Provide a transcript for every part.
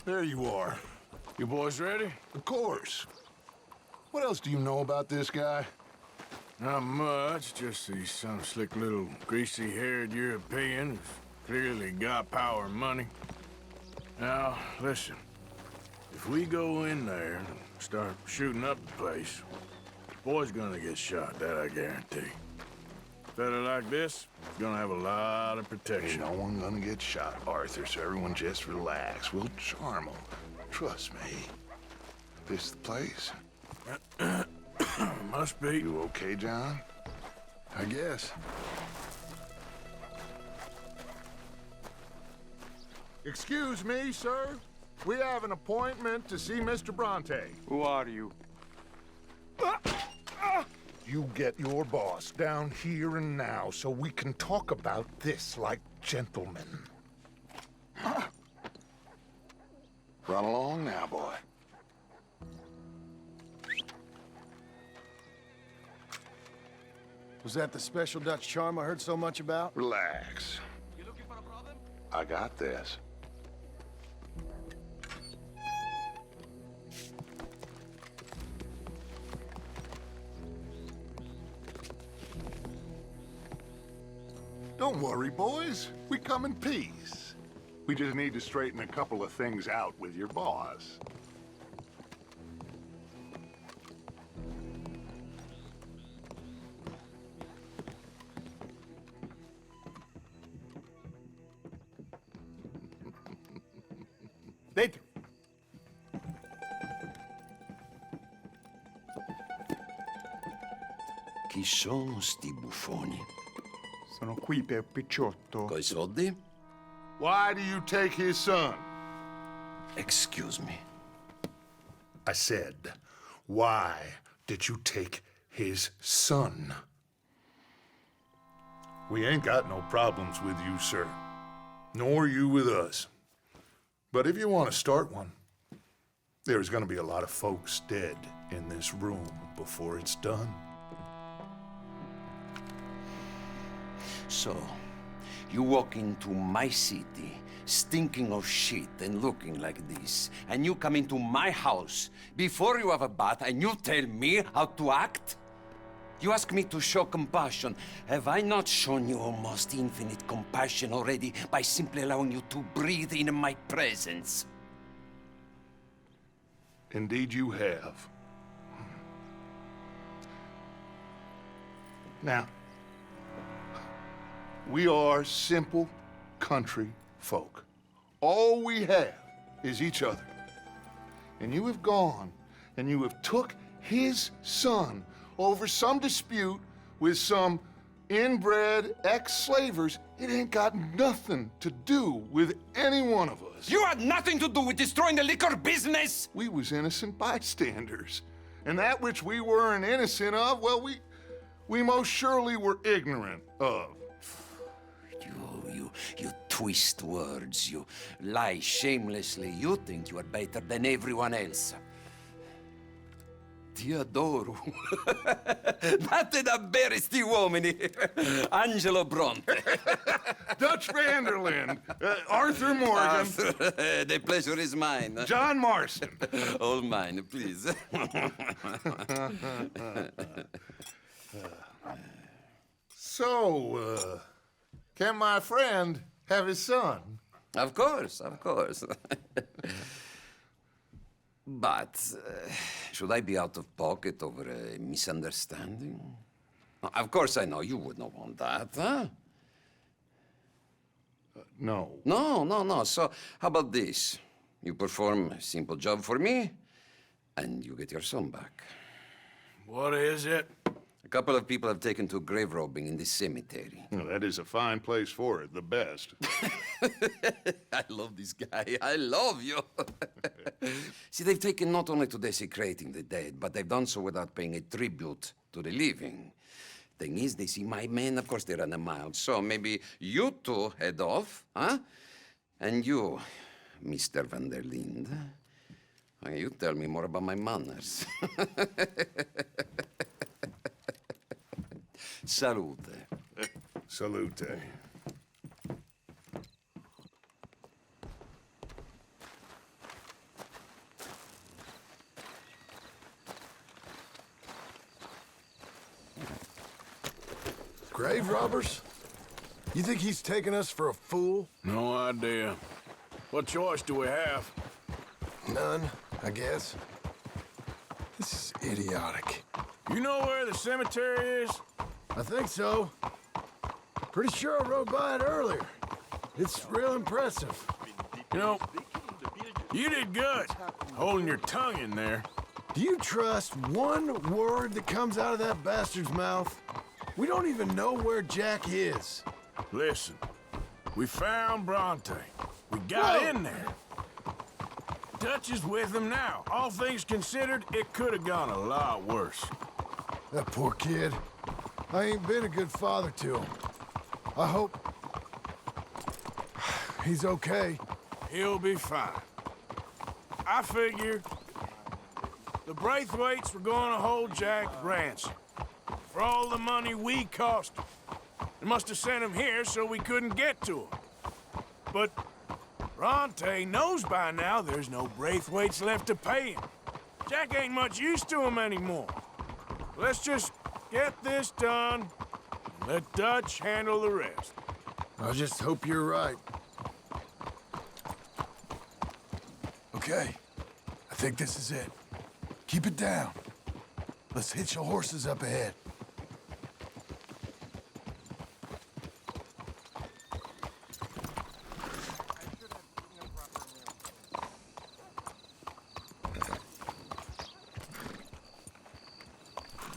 there you are. You boys ready? Of course. What else do you know about this guy? Not much, just he's some slick little greasy-haired European who's clearly got power and money. Now, listen. If we go in there and start shooting up the place, boy's gonna get shot, that I guarantee. Fella like this is gonna have a lot of Ain't protection. no one gonna get shot, Arthur, so everyone just relax. We'll charm them. Trust me. This the place? Must be. You okay, John? I guess. Excuse me, sir. We have an appointment to see Mr. Bronte. Who are you? You get your boss down here and now so we can talk about this like gentlemen. Run along now, boy. Was that the special Dutch charm I heard so much about? Relax. You looking for a problem? I got this. Don't worry, boys. We come in peace. We just need to straighten a couple of things out with your boss. Dentro. Chi sono sti buffoni? Sono qui per Picciotto. Coi soldi? Why do you take his son? Excuse me. I said, why did you take his son? We ain't got no problems with you, sir. Nor you with us. But if you want to start one, there's gonna be a lot of folks dead in this room before it's done. So, you walk into my city, stinking of shit and looking like this, and you come into my house before you have a bath and you tell me how to act? You ask me to show compassion. Have I not shown you almost infinite compassion already by simply allowing you to breathe in my presence? Indeed you have. Now, we are simple country folk. All we have is each other. And you have gone and you have took his son over some dispute with some inbred ex-slavers. It ain't got nothing to do with any one of us. You had nothing to do with destroying the liquor business! We was innocent bystanders. And that which we weren't innocent of, well, we most surely were ignorant of. You twist words, you lie shamelessly. You think you are better than everyone else. Ti adoro. Date da bere sti uomini. Angelo Bronte. Dutch Vanderland, Arthur Morgan, The pleasure is mine. John Marston. All mine, please. So, can my friend have his son? Of course, of course. But should I be out of pocket over a misunderstanding? Of course I know you would not want that, huh? No. No. So how about this? You perform a simple job for me, and you get your son back. What is it? A couple of people have taken to grave robbing in this cemetery. Well, that is a fine place for it, the best. I love this guy. I love you. See, they've taken not only to desecrating the dead, but they've done so without paying a tribute to the living. Thing is, they see my men, of course they run a mile. So maybe you two head off, huh? And you, Mr. Van der Linde, you tell me more about my manners. Salute. Salute. Grave robbers? You think he's taking us for a fool? No idea. What choice do we have? None, I guess. This is idiotic. You know where the cemetery is? I think so. Pretty sure I rode by it earlier. It's real impressive. You know, you did good holding your tongue in there. Do you trust one word that comes out of that bastard's mouth? We don't even know where Jack is. Listen, we found Bronte. We got Whoa. in there. Dutch is with him now. All things considered, it could have gone a lot worse. That poor kid. I ain't been a good father to him. I hope he's okay. He'll be fine. I figure the Braithwaites were going to hold Jack ransom for all the money we cost him. They must have sent him here so we couldn't get to him. But Bronte knows by now there's no Braithwaites left to pay him. Jack ain't much use to him anymore. Let's just get this done and let Dutch handle the rest. I just hope you're right. Okay, I think this is it. Keep it down. Let's hitch the horses up ahead.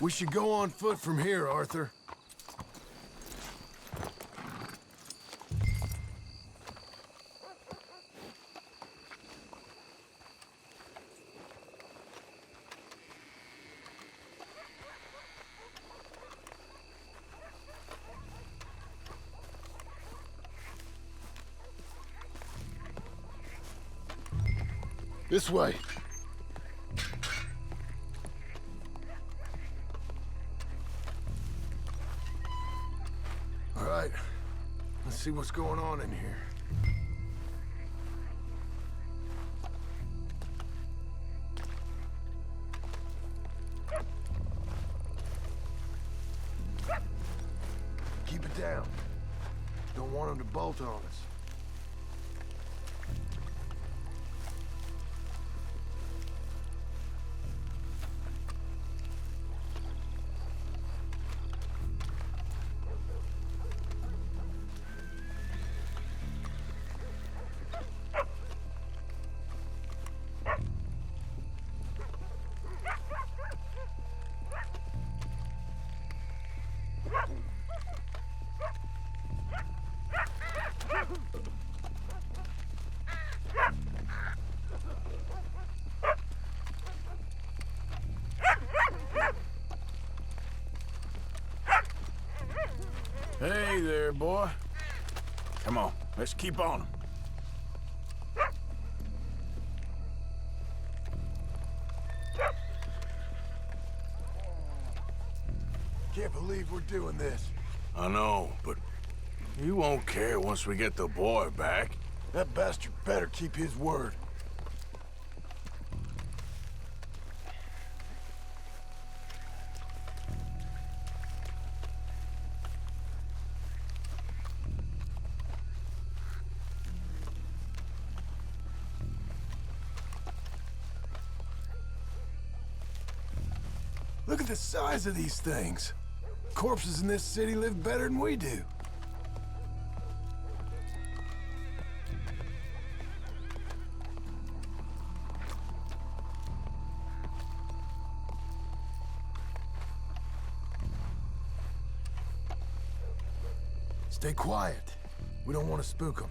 We should go on foot from here, Arthur. This way. All right. Let's see what's going on in here. Keep it down. Don't want them to bolt on us. Hey there, boy. Come on, let's keep on 'em. Can't believe we're doing this. I know, but you won't care once we get the boy back. That bastard better keep his word. Look at the size of these things. Corpses in this city live better than we do. Stay quiet. We don't want to spook them.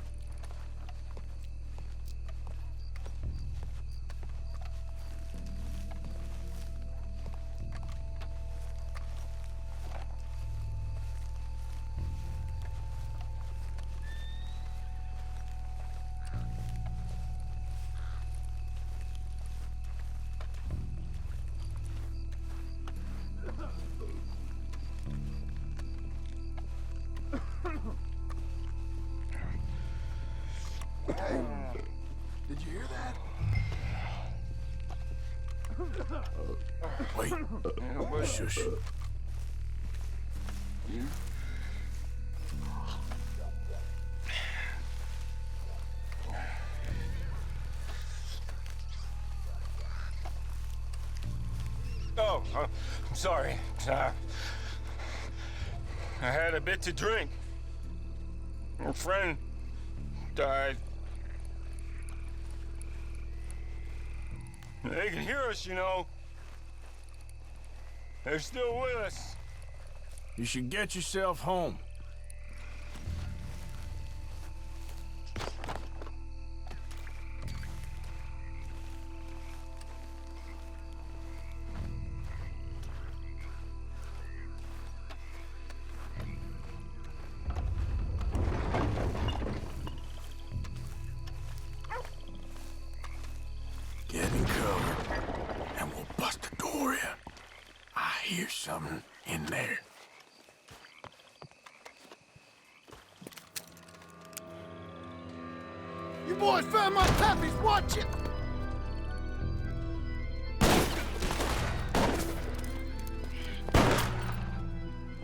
Hey, did you hear that? Wait. Shush. Oh, I'm sorry. I had a bit to drink. A friend died. They can hear us, you know. They're still with us. You should get yourself home. Get in cover, and we'll bust the door in. I hear something in there. You boys found my puppies, watch it!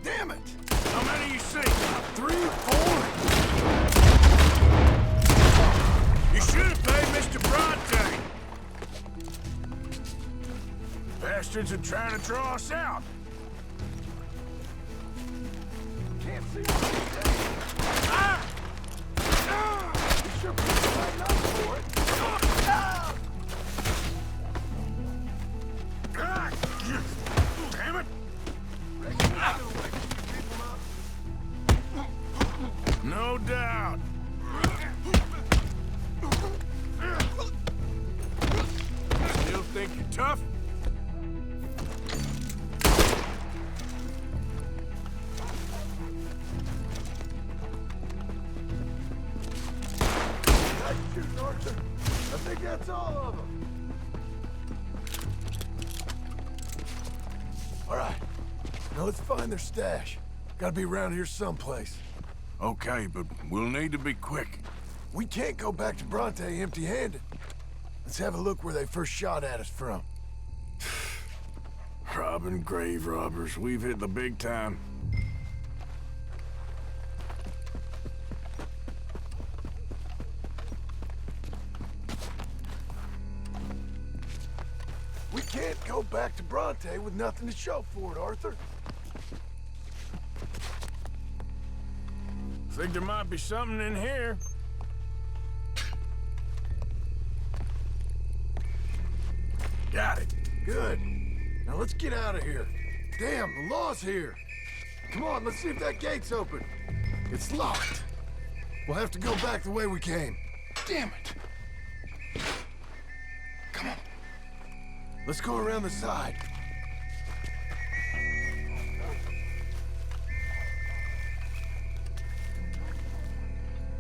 Damn it! How many you see? 3, 4. You should have paid Mr. Bronte. Bastards are trying to draw us out. Can't see what ah! You sure put the right up for it. Damn it! No doubt. Still think you're tough? Arthur. I think that's all of them. All right. Now let's find their stash. Gotta be around here someplace. Okay, but we'll need to be quick. We can't go back to Bronte empty-handed. Let's have a look where they first shot at us from. Robbing grave robbers. We've hit the big time. We can't go back to Bronte with nothing to show for it, Arthur. Think there might be something in here. Got it. Good. Now let's get out of here. Damn, the law's here. Come on, let's see if that gate's open. It's locked. We'll have to go back the way we came. Damn it. Come on. Let's go around the side.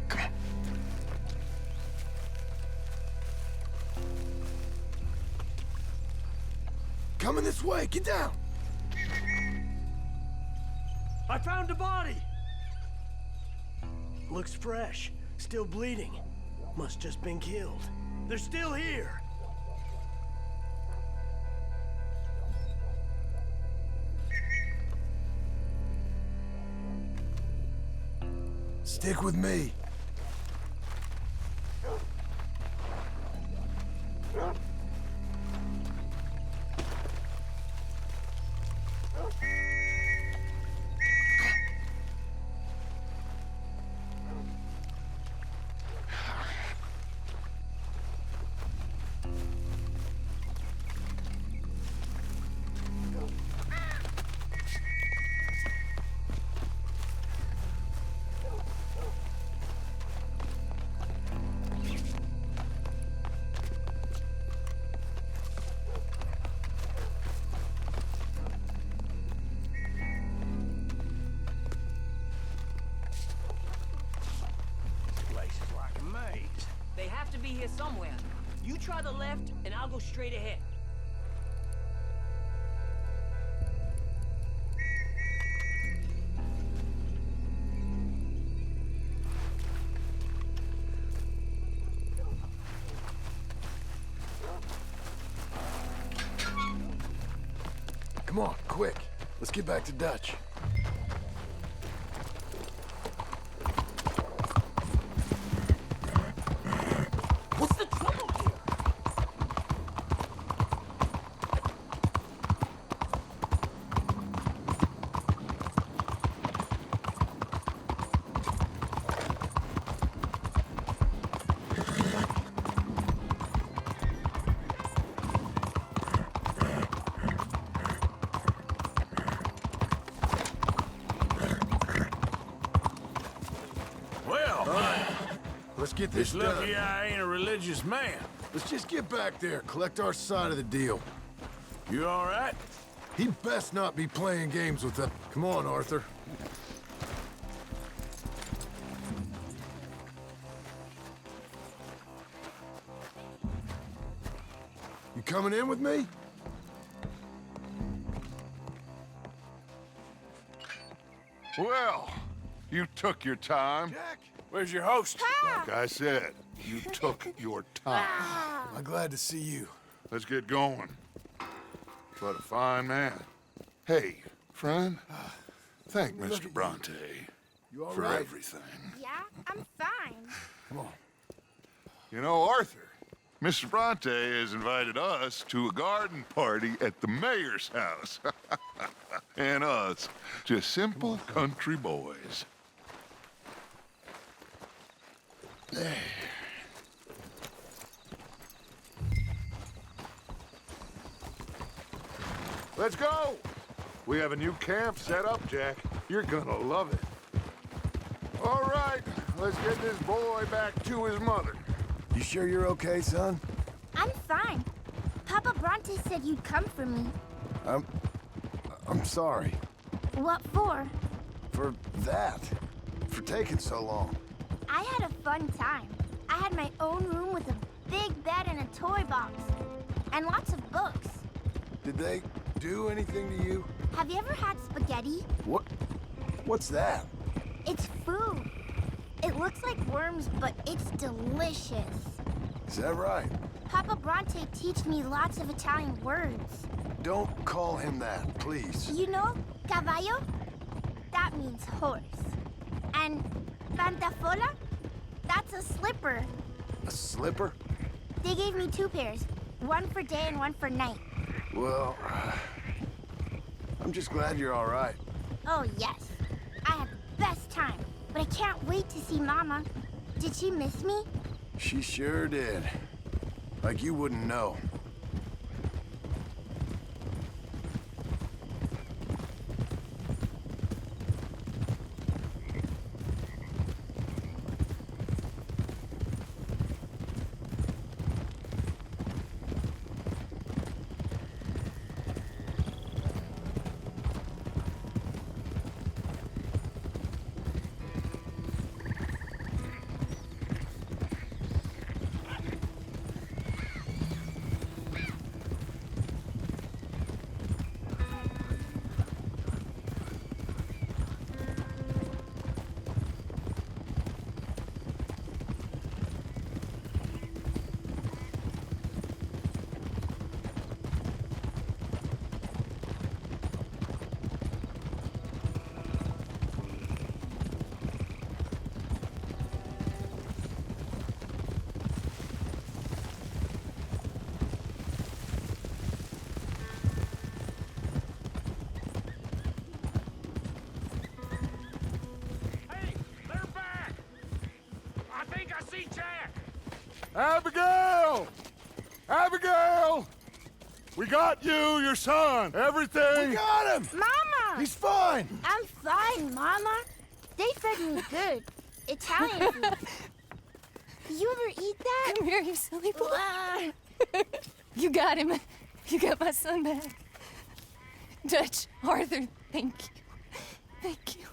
Come on. Coming this way, get down. I found a body! Looks fresh, still bleeding. Must just been killed. They're still here! Stick with me. They have to be here somewhere. You try the left, and I'll go straight ahead. Come on, quick. Let's get back to Dutch. What's the trouble here? Let's get this It's lucky done. I ain't a religious man. Let's just get back there, collect our side of the deal. You all right? He best not be playing games with them. Come on, Arthur. You coming in with me? Well, you took your time. Jack! Where's your host? Like I said, you took your time. I'm glad to see you. Let's get going. What a fine man. Hey, friend, thank Mr. Bronte You all for right? everything. Yeah, I'm fine. Come on. You know, Arthur, Mr. Bronte has invited us to a garden party at the mayor's house. And us, just simple country boys. Let's go! We have a new camp set up, Jack. You're gonna love it. All right, let's get this boy back to his mother. You sure you're okay, son? I'm fine. Papa Bronte said you'd come for me. I'm sorry. What for? For that. For taking so long. I had a fun time. I had my own room with a big bed and a toy box. And lots of books. Did they do anything to you? Have you ever had spaghetti? What's that? It's food. It looks like worms, but it's delicious. Is that right? Papa Bronte teach me lots of Italian words. Don't call him that, please. You know, caballo? That means horse. And pantafola? That's a slipper. A slipper? They gave me 2 pairs. One for day and one for night. Well, I'm just glad you're all right. Oh, yes. I had the best time. But I can't wait to see Mama. Did she miss me? She sure did. Like you wouldn't know. Abigail! Abigail! We got you, your son, everything. We got him! Mama! He's fine! I'm fine, Mama. They fed me good. Italian food. Did you ever eat that? Come here, you silly boy. Ah. You got him. You got my son back. Dutch, Arthur, thank you. Thank you.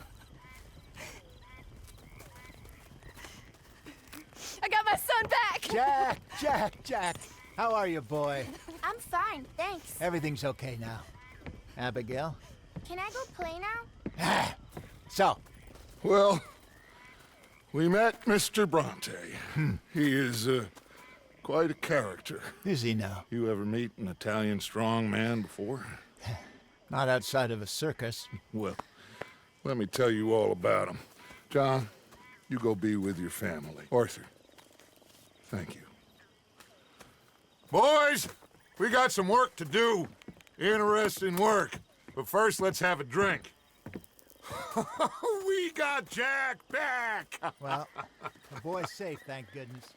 I got my son back! Jack. How are you, boy? I'm fine, thanks. Everything's okay now. Abigail? Can I go play now? So, Well, we met Mr. Bronte. He is quite a character. is he now? You ever meet an Italian strong man before? Not outside of a circus. Well, let me tell you all about him. John, you go be with your family. Arthur, thank you. Boys, we got some work to do. Interesting work. But first, let's have a drink. We got Jack back! Well, the boy's safe, thank goodness.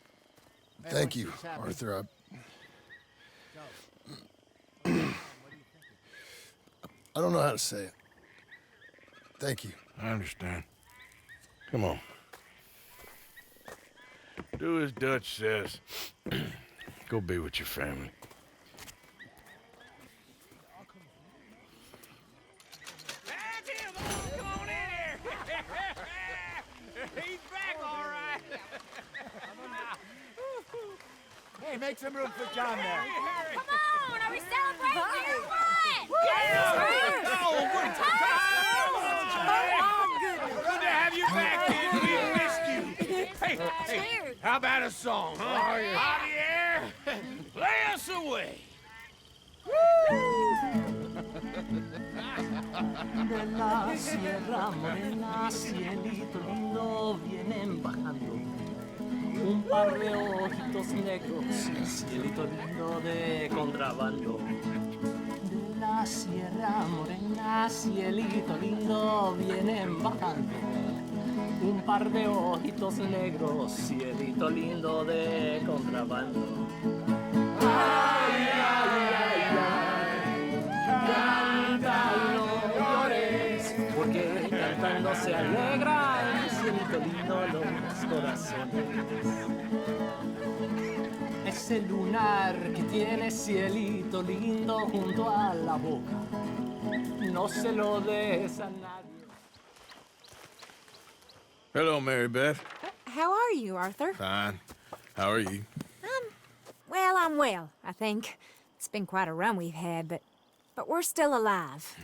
Thank you, Everyone's happy. Arthur. What do you think? I don't know how to say it. Thank you. I understand. Come on. Do as Dutch says. Go be with your family. That's him! Come on in here! He's back, all right! Hey, make some room for John there. Come on, are we celebrating or what? Good to have you back, kid. We missed you. Hey, how about a song, huh? Javier, play us away. De la sierra morena, cielito lindo, vienen bajando un par de ojitos negros, cielito lindo de contrabando. De la sierra morena, cielito lindo, vienen bajando un par de ojitos negros, cielito lindo de contrabando. Ay, ay, ay, ay, canta y no llores, porque cantando se alegra el cielito lindo los corazones. Ese lunar que tiene cielito lindo junto a la boca, no se lo des a nadie. Hello, Mary Beth. How are you, Arthur? Fine. How are you? Well, I'm well, I think. It's been quite a run we've had, but we're still alive.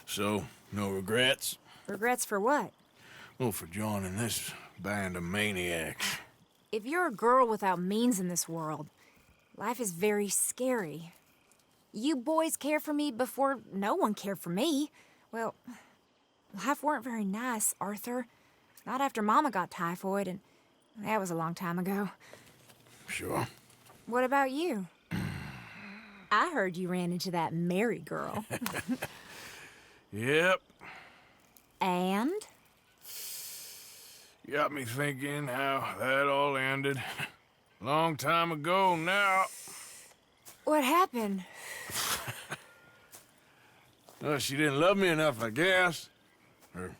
So, no regrets? Regrets for what? Well, for joining this band of maniacs. If you're a girl without means in this world, life is very scary. You boys cared for me before no one cared for me. Well, life weren't very nice, Arthur. Not after Mama got typhoid, and that was a long time ago. Sure. What about you? I heard you ran into that Mary girl. Yep. And? Got me thinking how that all ended. Long time ago now. What happened? Well, she didn't love me enough, I guess. Or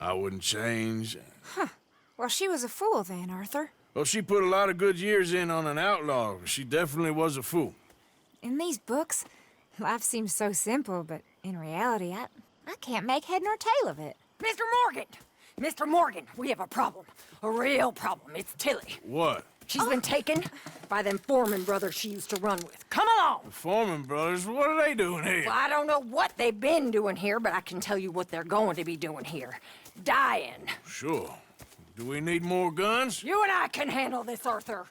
I wouldn't change. Huh. Well, she was a fool then, Arthur. Well, she put a lot of good years in on an outlaw. She definitely was a fool. In these books, life seems so simple, but in reality, I can't make head nor tail of it. Mr. Morgan! Mr. Morgan, we have a problem. A real problem. It's Tilly. What? She's been taken by them Foreman brothers she used to run with. Come along! The Foreman brothers? What are they doing here? Well, I don't know what they've been doing here, but I can tell you what they're going to be doing here. Dying. Sure. Do we need more guns? You and I can handle this, Arthur.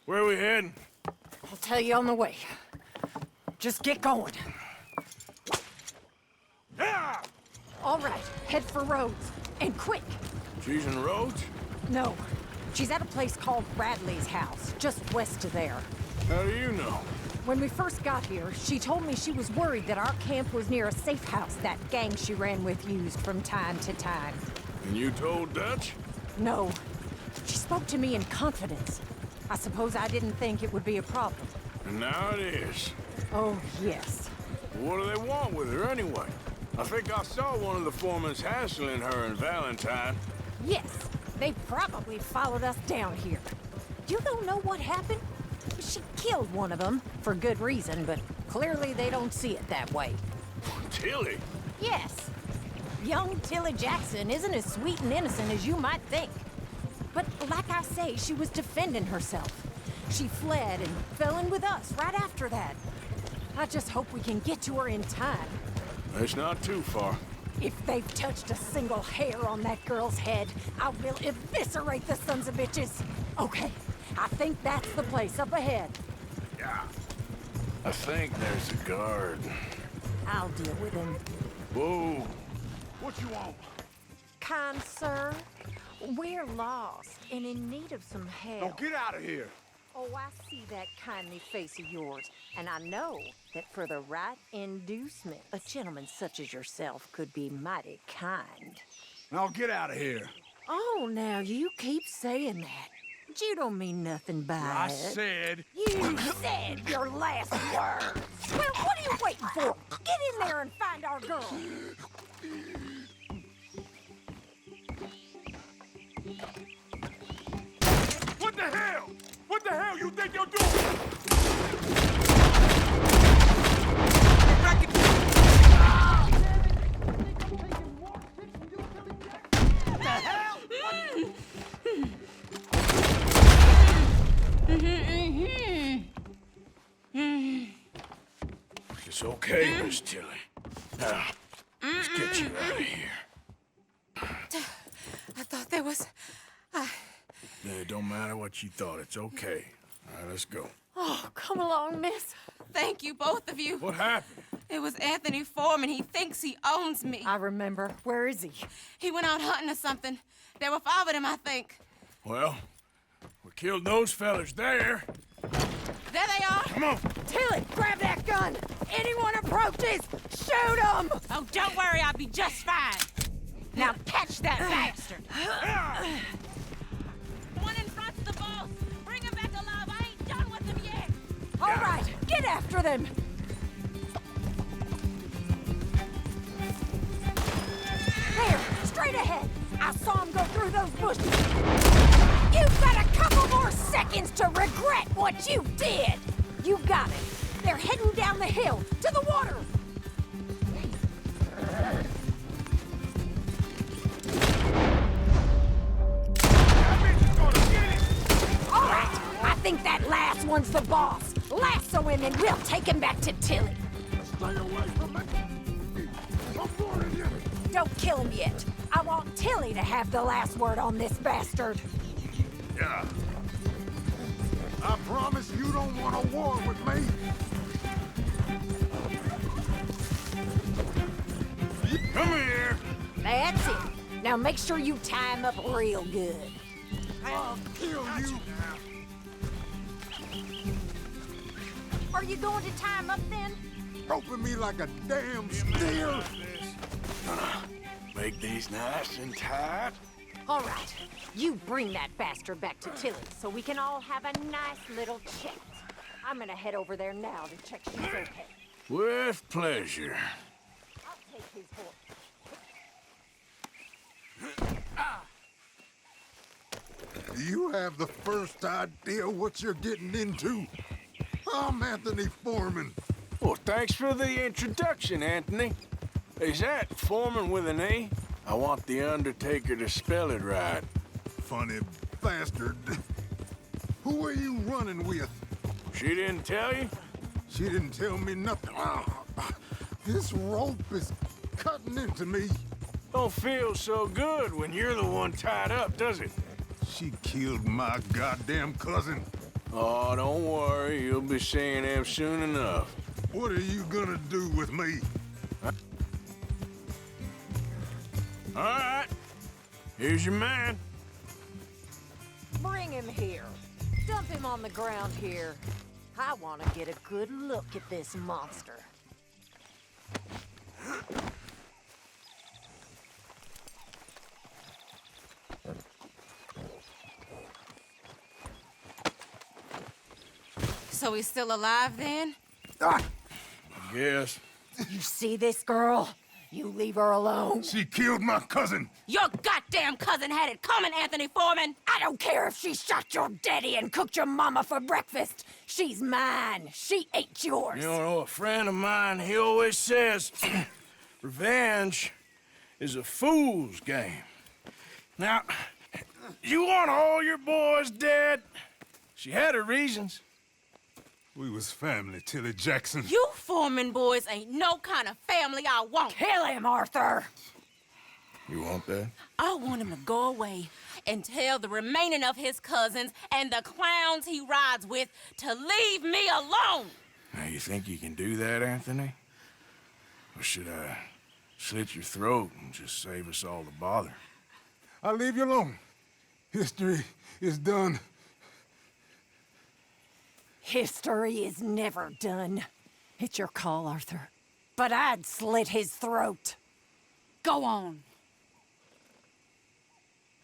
Where are we heading? I'll tell you on the way. Just get going. Yeah! All right, head for Rhodes. And quick. She's in Rhodes? No. She's at a place called Radley's house, just west of there. How do you know? When we first got here, she told me she was worried that our camp was near a safe house that gang she ran with used from time to time. And you told Dutch? No. She spoke to me in confidence. I suppose I didn't think it would be a problem. And now it is. Oh, yes. What do they want with her anyway? I think I saw one of the foremans hassling her and Valentine. Yes, they probably followed us down here. You don't know what happened? She killed one of them, for good reason, but clearly they don't see it that way. Tilly? Yes. Young Tilly Jackson isn't as sweet and innocent as you might think. But like I say, she was defending herself. She fled and fell in with us right after that. I just hope we can get to her in time. It's not too far. If they've touched a single hair on that girl's head, I will eviscerate the sons of bitches. Okay, I think that's the place up ahead. Yeah. I think there's a guard. I'll deal with him. Whoa. What you want? Kind sir, we're lost and in need of some help. Now get out of here. Oh, I see that kindly face of yours, and I know that for the right inducement, a gentleman such as yourself could be mighty kind. Now get out of here. Oh, now you keep saying that. But you don't mean nothing by I it. said... You said your last words. Well, what are you waiting for? Get in there and find our girl. What the hell you think you're doing? It's okay, Miss Tilly. Now, let's get you out of here. I thought there was... It don't matter what you thought. It's okay. All right, let's go. Oh, come along, miss. Thank you, both of you. What happened? It was Anthony Foreman. He thinks he owns me. I remember. Where is he? He went out hunting or something. There were 5 of them, I think. Well, we killed those fellas there. There they are. Come on. Tilly, grab that gun! Anyone approaches, shoot them! Oh, don't worry, I'll be just fine. Now catch that bastard! One in front's the boss. Bring him back alive. I ain't done with him yet. All right, get after them! There, straight ahead. I saw him go through those bushes. You've got a couple more seconds to regret what you did. You got it. They're heading down the hill to the water. All right, I think that last one's the boss. Lasso him and we'll take him back to Tilly. Stay away from me. I'm warning you. Don't kill him yet. I want Tilly to have the last word on this bastard. Yeah. I promise you don't want a war with me. Come here. That's it. Now make sure you tie him up real good. I'll kill you. Are you going to tie him up then? Roping me like a damn steer. Make these nice and tight. All right. You bring that bastard back to Tilly so we can all have a nice little chat. I'm gonna head over there now to check she's okay. With pleasure. I'll take his horse. Do you have the first idea what you're getting into? I'm Anthony Foreman. Well, thanks for the introduction, Anthony. Is that Foreman with an A? I want the Undertaker to spell it right. Funny bastard. Who are you running with? She didn't tell you? She didn't tell me nothing. This rope is cutting into me. Don't feel so good when you're the one tied up, does it? She killed my goddamn cousin. Oh, don't worry. You'll be seeing him soon enough. What are you gonna do with me? All right. Here's your man. Bring him here. Dump him on the ground here. I want to get a good look at this monster. So he's still alive then? Yes. You see this girl? You leave her alone. She killed my cousin. Your goddamn cousin had it coming, Anthony Foreman! I don't care if she shot your daddy and cooked your mama for breakfast. She's mine. She ain't yours. You know, a friend of mine, he always says, revenge is a fool's game. Now, you want all your boys dead? She had her reasons. We was family, Tilly Jackson. You Foreman boys ain't no kind of family I want. Kill him, Arthur. You want that? I want him to go away and tell the remaining of his cousins and the clowns he rides with to leave me alone. Now, you think you can do that, Anthony? Or should I slit your throat and just save us all the bother? I'll leave you alone. History is done. History is never done. It's your call, Arthur. But I'd slit his throat. Go on.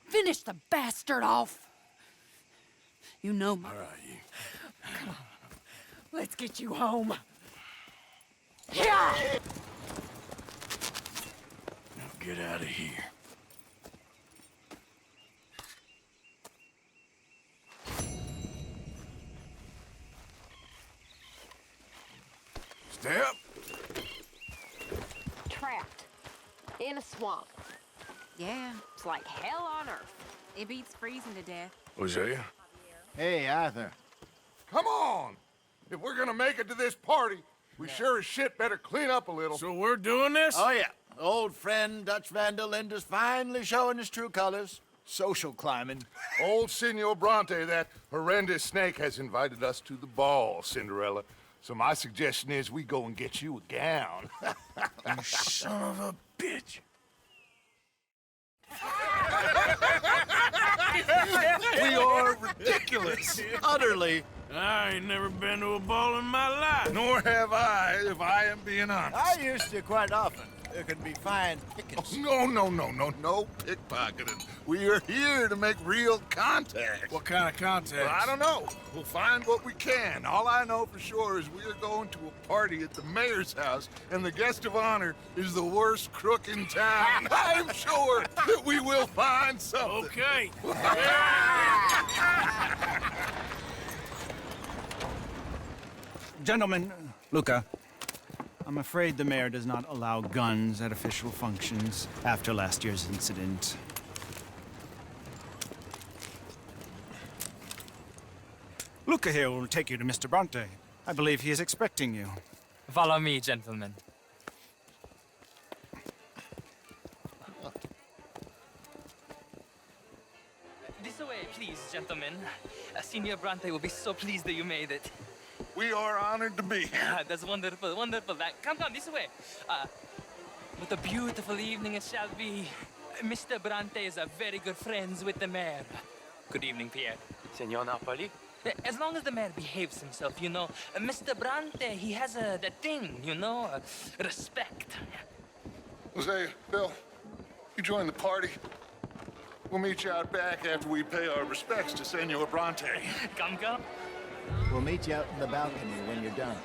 Finish the bastard off. You know my... All right, you. Come on. Let's get you home. Yeah! Now get out of here. Step. Trapped. In a swamp. Yeah, it's like hell on earth. It beats freezing to death. Hosea? Hey, Arthur. Come on! If we're gonna make it to this party, we sure as shit better clean up a little. So we're doing this? Oh, yeah. Old friend Dutch Van der Linde's finally showing his true colors. Social climbing. Old Senor Bronte, that horrendous snake, has invited us to the ball, Cinderella. So my suggestion is we go and get you a gown. You son of a bitch. We are ridiculous. Utterly. I ain't never been to a ball in my life. Nor have I, if I am being honest. I used to quite often. There can be fine pickings. No pickpocketing. We are here to make real contact. What kind of contact? Well, I don't know. We'll find what we can. All I know for sure is we are going to a party at the mayor's house, and the guest of honor is the worst crook in town. I'm sure that we will find something. Okay. Gentlemen, Luca, I'm afraid the mayor does not allow guns at official functions after last year's incident. Luca here will take you to Mr. Bronte. I believe he is expecting you. Follow me, gentlemen. This way, please, gentlemen. Senior Bronte will be so pleased that you made it. We are honored to be here. That's wonderful, wonderful. Come this way. What a beautiful evening it shall be. Mr. Bronte is very good friends with the mayor. Good evening, Pierre. Senor Napoli? As long as the mayor behaves himself, you know. Mr. Bronte, he has that thing, you know, respect. Hosea, Bill, you join the party. We'll meet you out back after we pay our respects to Senor Bronte. Come. We'll meet you out in the balcony when you're done.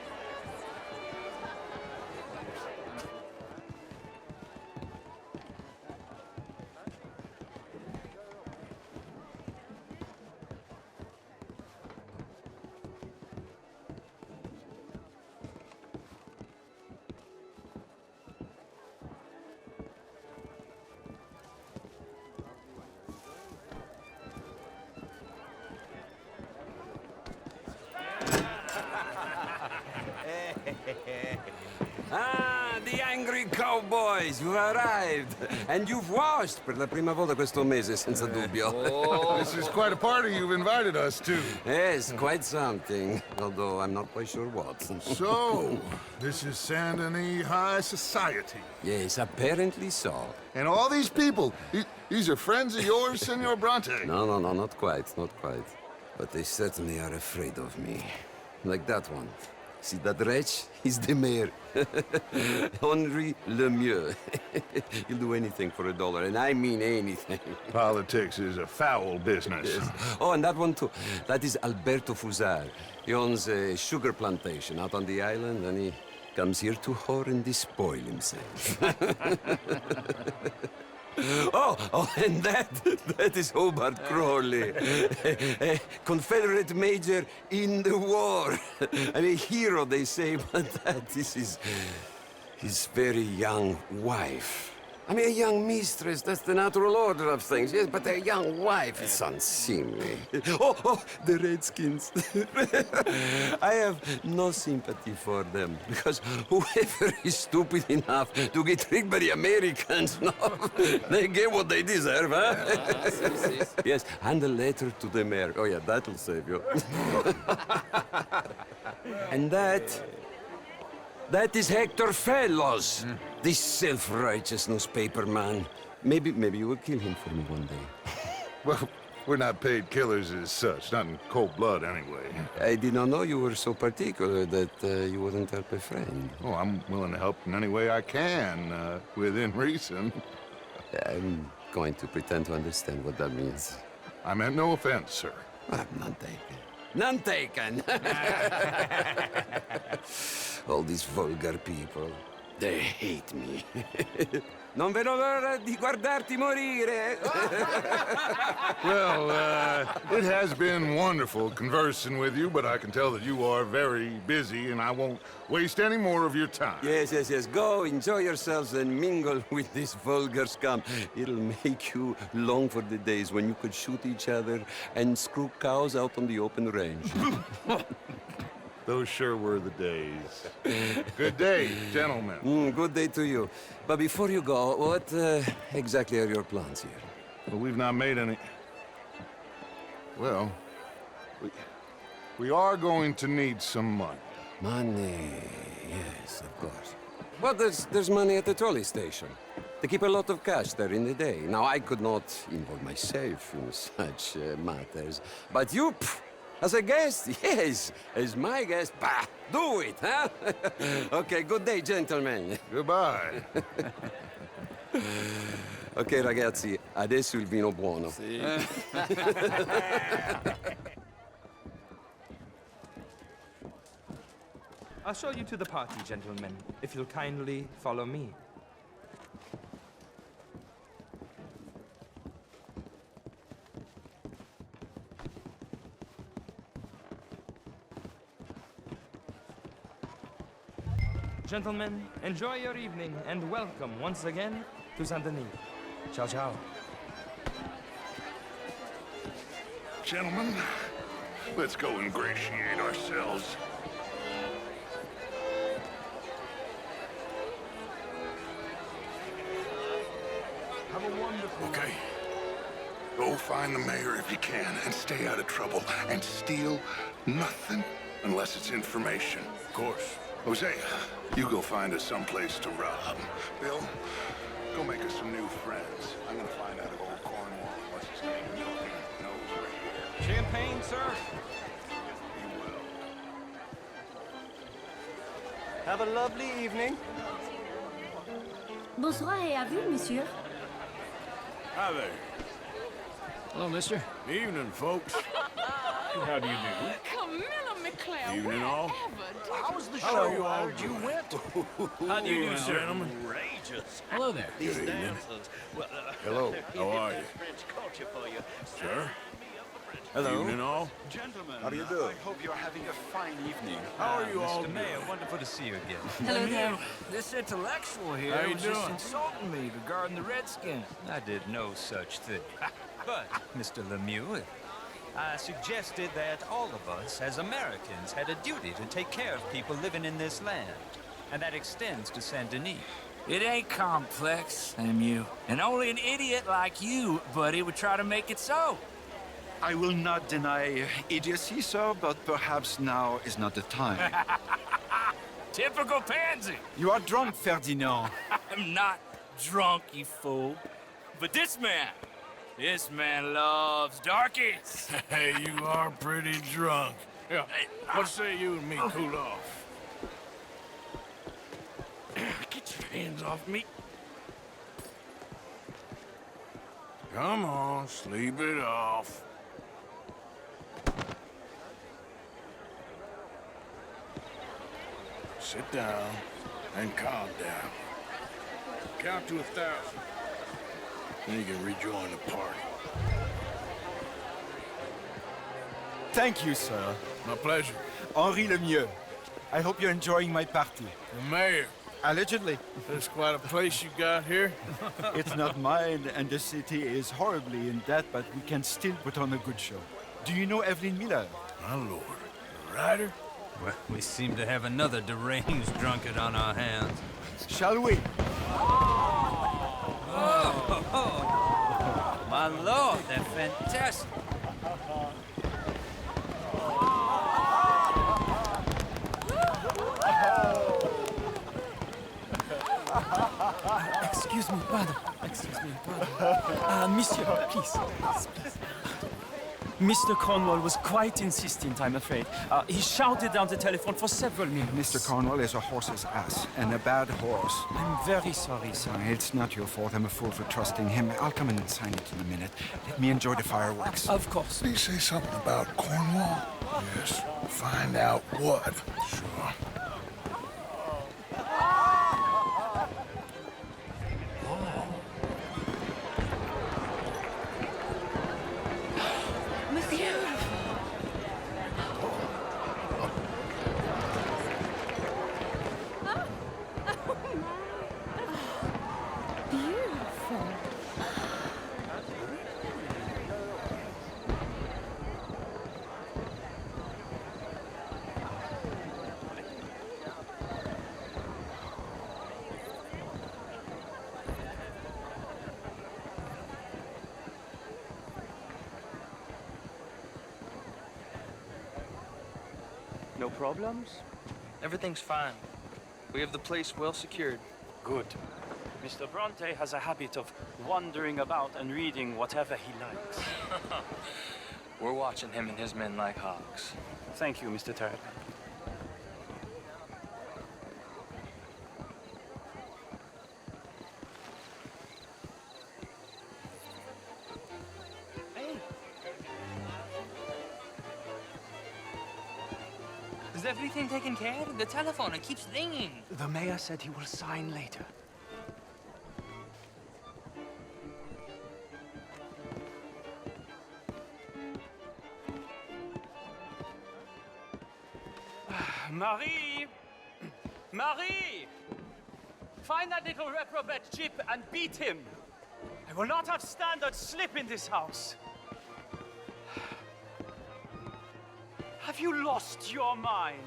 The angry cowboys, you've arrived. And you've washed per la prima volta questo mese, senza dubbio. This is quite a party you've invited us to. Yes, quite something. Although I'm not quite sure what. So, this is Saint Denis High Society. Yes, apparently so. And all these people, these are friends of yours, Senor Bronte? No, not quite. But they certainly are afraid of me. Like that one. See that wretch? He's the mayor. Henri Lemieux. He'll do anything for $1, and I mean anything. Politics is a foul business. Yes. Oh, and that one too. That is Alberto Fusar. He owns a sugar plantation out on the island, and he comes here to whore and despoil himself. Oh, and that is Hobart Crawley, a Confederate major in the war. I mean, a hero, they say, but that is his very young wife. I mean, a young mistress, that's the natural order of things, yes, but a young wife is unseemly. Oh, the Redskins. I have no sympathy for them, because whoever is stupid enough to get tricked by the Americans, no, they get what they deserve, huh? Yes, and a letter to the mayor. Oh, yeah, that'll save you. And that is Hector Fellows, this self-righteous newspaper man. Maybe you will kill him for me one day. Well, we're not paid killers as such, not in cold blood anyway. I did not know you were so particular that you wouldn't help a friend. Oh, I'm willing to help in any way I can, within reason. I'm going to pretend to understand what that means. I meant no offense, sir. None taken. None taken! All these vulgar people, they hate me. Non vedo l'ora di guardarti morire. Well, it has been wonderful conversing with you, but I can tell that you are very busy, and I won't waste any more of your time. Yes. Go, enjoy yourselves, and mingle with this vulgar scum. It'll make you long for the days when you could shoot each other and screw cows out on the open range. Those sure were the days. Good day, gentlemen. Good day to you. But before you go, what exactly are your plans here? Well, we've not made any... Well, we are going to need some money. Money, yes, of course. Well, there's money at the trolley station. They keep a lot of cash there in the day. Now, I could not involve myself in such matters. But you, as a guest, yes, as my guest, bah, do it, huh? Okay, good day, gentlemen. Goodbye. Ok, ragazzi, adesso il vino buono. Sì. I'll show you to the party, gentlemen, if you'll kindly follow me. Gentlemen, enjoy your evening and welcome once again to Saint-Denis. Ciao, ciao. Gentlemen, let's go ingratiate ourselves. Have a wonderful... Okay. Go find the mayor if you can and stay out of trouble and steal nothing unless it's information. Of course. Hosea, you go find us someplace to rob. Bill, go make us some new friends. I'm gonna find out if old Cornwall, what's his name, knows we're here. Champagne, sir? He will. Have a lovely evening. Bonsoir et à vous, monsieur. Hi there. Hello, mister. Evening, folks. How do you do? Camilla McClare, Evening, all. How was the show? You all you went? How do you do, sir? Gentlemen. Outrageous. Hello there. These Good evening. dancers. Well, Hello. How are you? French culture for you. Sir? Hello. Evening, all. Gentlemen, How do you do? I hope you're having a fine evening. How are you all Mr. doing? Mayor, wonderful to see you again. Hello there. This intellectual here How you was just doing? insulting me regarding the Redskins. I did no such thing. But, Mr. Lemieux, I suggested that all of us, as Americans, had a duty to take care of people living in this land. And that extends to Saint-Denis. It ain't complex, Lemieux. And only an idiot like you, buddy, would try to make it so. I will not deny idiocy, sir, but perhaps now is not the time. Typical pansy. You are drunk, Ferdinand. I'm not drunk, you fool. But this man loves darkies. Hey, you are pretty drunk. Yeah, what say you and me cool off? Get your hands off me. Come on, sleep it off. Sit down and calm down. Count to 1,000. Then you can rejoin the party. Thank you, sir. My pleasure. Henri Lemieux. I hope you're enjoying my party. The mayor. Allegedly. That's quite a place you got here. It's not mine, and the city is horribly in debt, but we can still put on a good show. Do you know Evelyn Miller? My lord. The writer? Well, we seem to have another deranged drunkard on our hands. Shall we? Oh, my lord, they're fantastic. Excuse me, pardon. Monsieur, please. Mr. Cornwall was quite insistent, I'm afraid. He shouted down the telephone for several minutes. Mr. Cornwall is a horse's ass, and a bad horse. I'm very sorry, sir. It's not your fault. I'm a fool for trusting him. I'll come in and sign it in a minute. Let me enjoy the fireworks. Of course. Did he say something about Cornwall? Yes. Find out what. Sure. Beautiful. No problems? Everything's fine. We have the place well secured. Good. Mr. Bronte has a habit of wandering about and reading whatever he likes. We're watching him and his men like hawks. Thank you, Mr. Turner. Is everything taken care of? The telephone, it keeps ringing. The mayor said he will sign later. Marie! Marie! Find that little reprobate Chip and beat him. I will not have standard slip in this house. Have you lost your mind?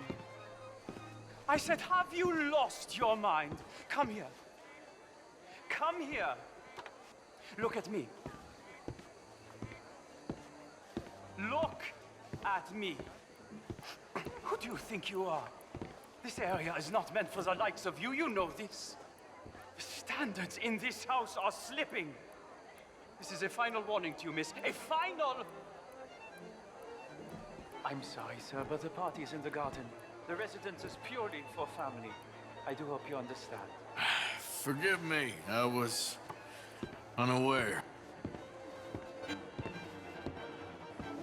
I said, have you lost your mind? Come here. Come here. Look at me. Look at me. Who do you think you are? This area is not meant for the likes of you. You know this. The standards in this house are slipping. This is a final warning to you, miss. A final... I'm sorry, sir, but the party is in the garden. The residence is purely for family. I do hope you understand. Forgive me, I was unaware.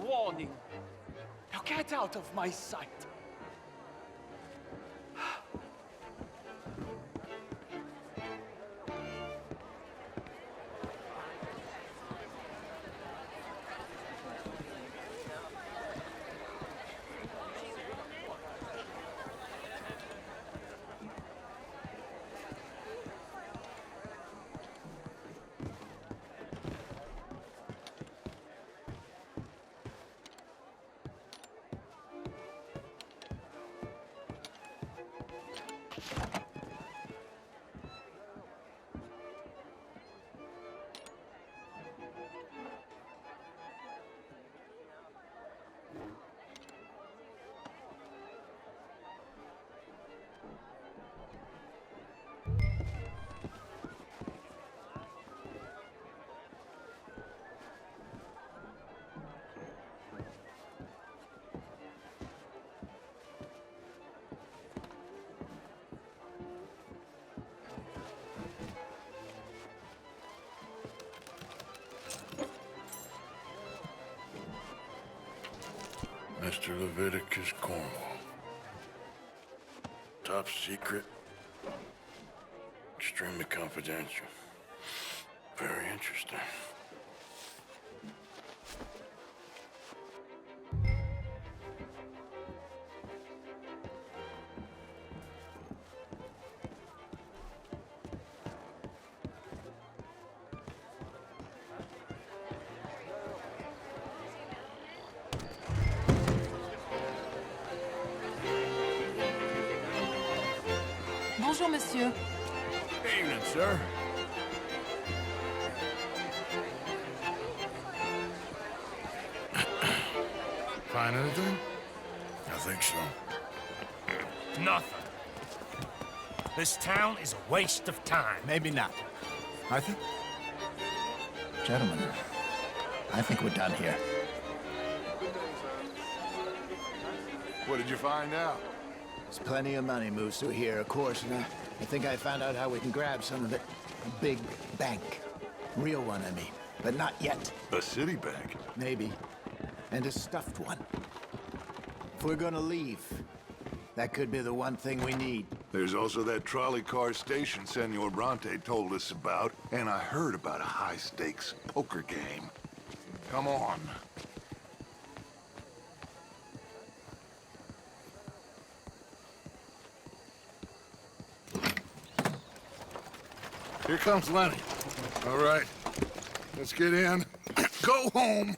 Warning. Now get out of my sight. Mr. Leviticus Cornwall. Top secret. Extremely confidential. Very interesting. Bonjour, monsieur. Evening, sir. Find anything? I think so. Nothing. This town is a waste of time. Maybe not. Arthur? Gentlemen, I think we're done here. What did you find out? There's plenty of money moves through here, of course, and I think I found out how we can grab some of it. A big bank. Real one, I mean. But not yet. A city bank? Maybe. And a stuffed one. If we're gonna leave, that could be the one thing we need. There's also that trolley car station Senor Bronte told us about, and I heard about a high-stakes poker game. Come on. Here comes Lenny. All right, let's get in. Go home.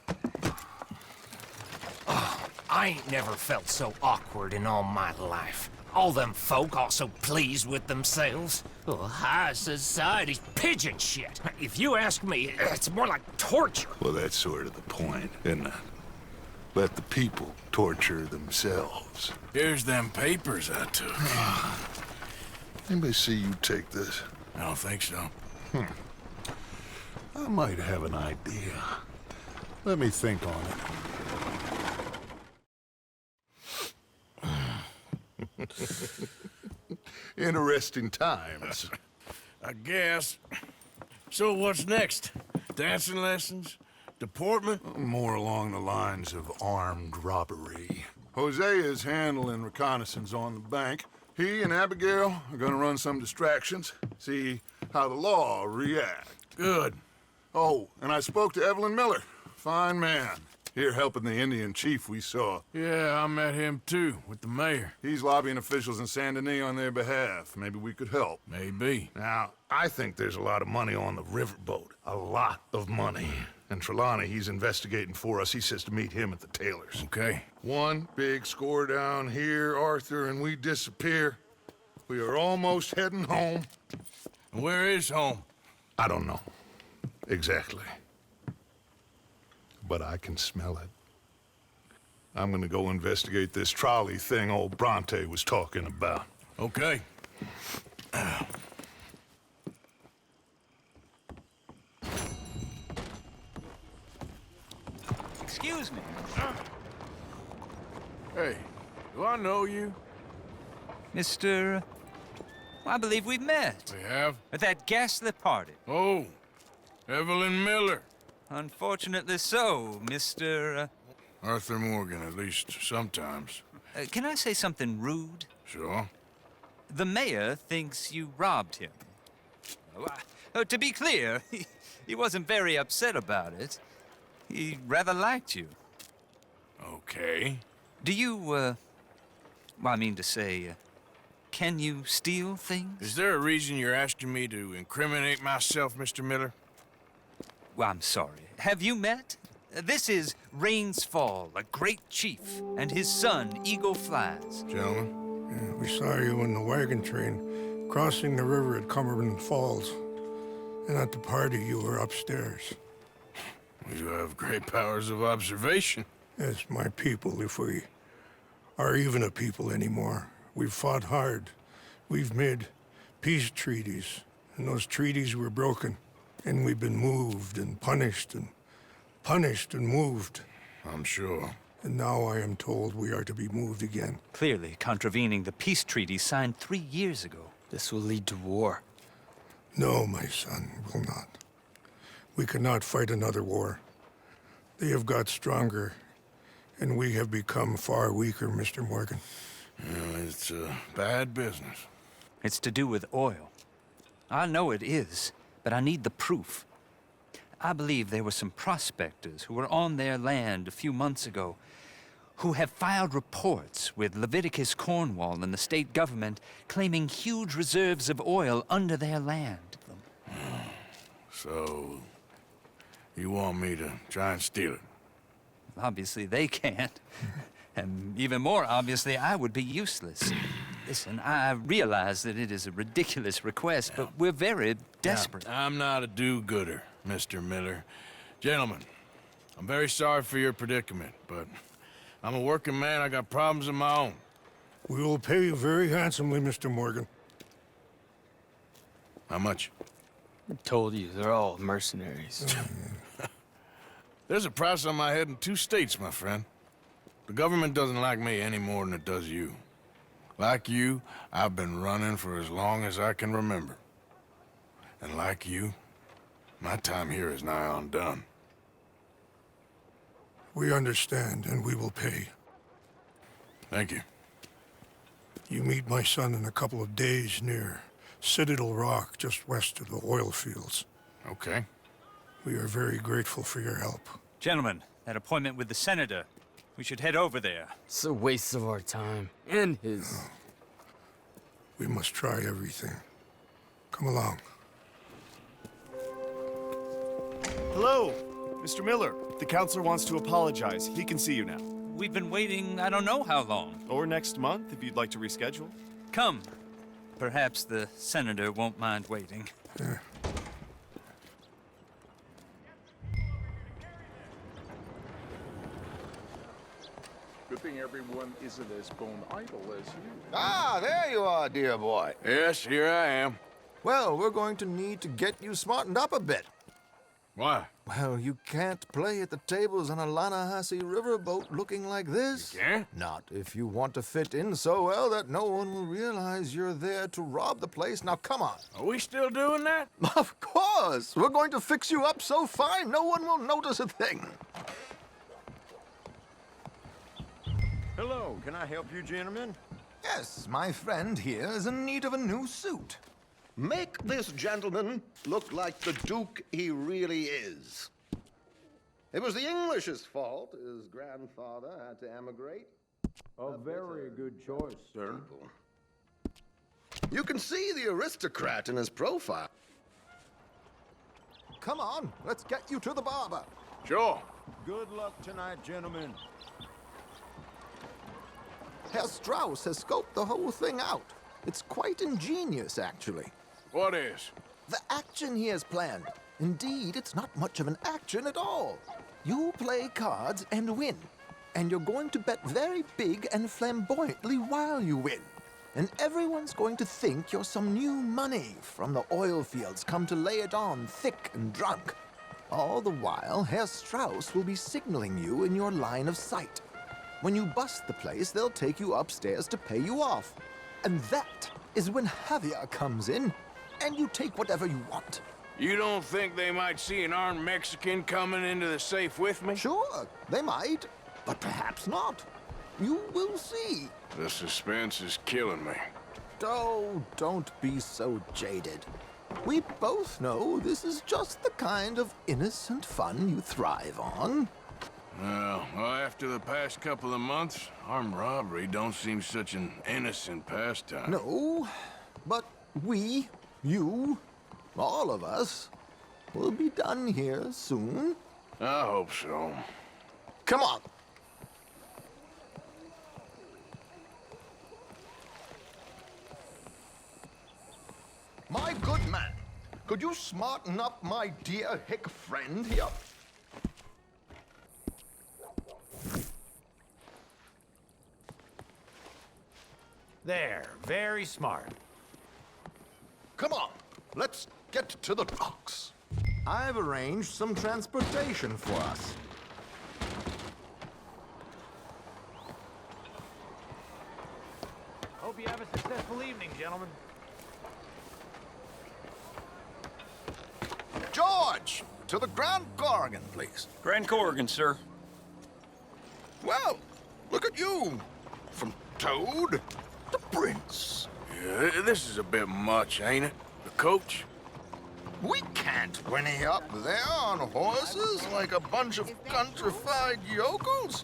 I ain't never felt so awkward in all my life. All them folk all so pleased with themselves. Oh, high society's pigeon shit. If you ask me, it's more like torture. Well, that's sort of the point, isn't it? Let the people torture themselves. Here's them papers I took. Anybody see you take this? I don't think so. I might have an idea. Let me think on it. Interesting times. I guess. So what's next? Dancing lessons? Deportment? More along the lines of armed robbery. Jose is handling reconnaissance on the bank. He and Abigail are gonna run some distractions, see how the law reacts. Good. Oh, and I spoke to Evelyn Miller. Fine man. Here helping the Indian chief we saw. Yeah, I met him too, with the mayor. He's lobbying officials in Saint Denis on their behalf. Maybe we could help. Maybe. Now, I think there's a lot of money on the riverboat. A lot of money. And Trelawney, he's investigating for us. He says to meet him at the Taylor's. Okay. One big score down here, Arthur, and we disappear. We are almost heading home. And where is home? I don't know. Exactly. But I can smell it. I'm gonna go investigate this trolley thing old Bronte was talking about. Okay. Excuse me. Hey, do I know you? Mr. I believe we've met. We have? At that ghastly party. Oh, Evelyn Miller. Unfortunately so, Mr. Arthur Morgan, at least sometimes. Can I say something rude? Sure. The mayor thinks you robbed him. To be clear, he wasn't very upset about it. He rather liked you. Okay. Do you, well, I mean to say, can you steal things? Is there a reason you're asking me to incriminate myself, Mr. Miller? Well, I'm sorry. Have you met? This is Rains Fall, a great chief, and his son, Eagle Flies. Gentlemen? Yeah, we saw you in the wagon train crossing the river at Cumberland Falls. And at the party, you were upstairs. You have great powers of observation. Yes, my people, if we are even a people anymore. We've fought hard. We've made peace treaties, and those treaties were broken. And we've been moved and punished and moved. I'm sure. And now I am told we are to be moved again. Clearly contravening the peace treaty signed 3 years ago. This will lead to war. No, my son, it will not. We cannot fight another war. They have got stronger, and we have become far weaker, Mr. Morgan. Well, it's bad business. It's to do with oil. I know it is, but I need the proof. I believe there were some prospectors who were on their land a few months ago who have filed reports with Leviticus Cornwall and the state government claiming huge reserves of oil under their land. So, you want me to try and steal it? Obviously they can't. And even more obviously, I would be useless. Listen, I realize that it is a ridiculous request, but we're very desperate. Now, I'm not a do-gooder, Mr. Miller. Gentlemen, I'm very sorry for your predicament, but I'm a working man. I got problems of my own. We will pay you very handsomely, Mr. Morgan. How much? I told you, they're all mercenaries. There's a price on my head in 2 states, my friend. The government doesn't like me any more than it does you. Like you, I've been running for as long as I can remember. And like you, my time here is nigh on done. We understand, and we will pay. Thank you. You meet my son in a couple of days near Citadel Rock, just west of the oil fields. Okay. We are very grateful for your help. Gentlemen, that appointment with the senator. We should head over there. It's a waste of our time. And his. We must try everything. Come along. Hello, Mr. Miller. The counselor wants to apologize. He can see you now. We've been waiting I don't know how long. Or next month, if you'd like to reschedule. Come. Perhaps the senator won't mind waiting. Good thing everyone isn't as bone idle as you. Ah, there you are, dear boy. Yes, here I am. Well, we're going to need to get you smartened up a bit. Why? Well, you can't play at the tables on a Lannahechee riverboat looking like this. You can't? Not if you want to fit in so well that no one will realize you're there to rob the place. Now, come on. Are we still doing that? Of course. We're going to fix you up so fine no one will notice a thing. Hello, can I help you, gentlemen? Yes, my friend here is in need of a new suit. Make this gentleman look like the Duke he really is. It was the English's fault his grandfather had to emigrate. A very good choice, sir. You can see the aristocrat in his profile. Come on, let's get you to the barber. Sure. Good luck tonight, gentlemen. Herr Strauss has scoped the whole thing out. It's quite ingenious, actually. What is? The action he has planned. Indeed, it's not much of an action at all. You play cards and win. And you're going to bet very big and flamboyantly while you win. And everyone's going to think you're some new money from the oil fields come to lay it on thick and drunk. All the while, Herr Strauss will be signaling you in your line of sight. When you bust the place, they'll take you upstairs to pay you off. And that is when Javier comes in, and you take whatever you want. You don't think they might see an armed Mexican coming into the safe with me? Sure, they might, but perhaps not. You will see. The suspense is killing me. Oh, don't be so jaded. We both know this is just the kind of innocent fun you thrive on. Well, after the past couple of months, armed robbery don't seem such an innocent pastime. No, but we, you, all of us, will be done here soon. I hope so. Come on. My good man, could you smarten up my dear hick friend here? There, very smart. Come on, let's get to the docks. I've arranged some transportation for us. Hope you have a successful evening, gentlemen. George, to the Grand Corrigan, please. Grand Corrigan, sir. Well, look at you. From Toad to Prince. Yeah, this is a bit much, ain't it? The coach? We can't whinny up there on horses like a bunch of countrified yokels.